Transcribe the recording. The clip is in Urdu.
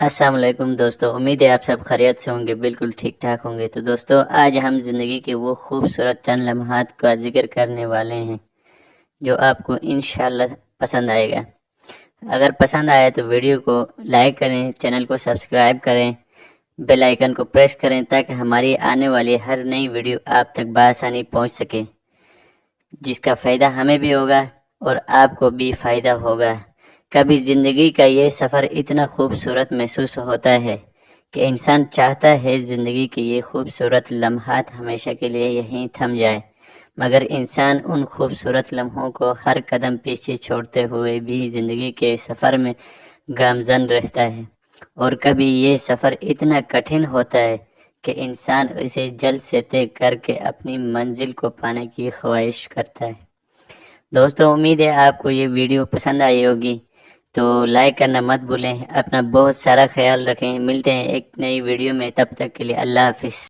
السلام علیکم دوستو، امید ہے آپ سب خیریت سے ہوں گے، بالکل ٹھیک ٹھاک ہوں گے۔ تو دوستو، آج ہم زندگی کے وہ خوبصورت چند لمحات کا ذکر کرنے والے ہیں جو آپ کو انشاءاللہ پسند آئے گا۔ اگر پسند آئے تو ویڈیو کو لائک کریں، چینل کو سبسکرائب کریں، بیل آئیکن کو پریس کریں تاکہ ہماری آنے والی ہر نئی ویڈیو آپ تک بآسانی پہنچ سکے، جس کا فائدہ ہمیں بھی ہوگا اور آپ کو بھی فائدہ ہوگا۔ کبھی زندگی کا یہ سفر اتنا خوبصورت محسوس ہوتا ہے کہ انسان چاہتا ہے زندگی کے یہ خوبصورت لمحات ہمیشہ کے لیے یہیں تھم جائے، مگر انسان ان خوبصورت لمحوں کو ہر قدم پیچھے چھوڑتے ہوئے بھی زندگی کے سفر میں گامزن رہتا ہے، اور کبھی یہ سفر اتنا کٹھن ہوتا ہے کہ انسان اسے جلد سے طے کر کے اپنی منزل کو پانے کی خواہش کرتا ہے۔ دوستو، امید ہے آپ کو یہ ویڈیو پسند آئی ہوگی، تو لائک کرنا مت بھولیں۔ اپنا بہت سارا خیال رکھیں، ملتے ہیں ایک نئی ویڈیو میں، تب تک کے لیے اللہ حافظ۔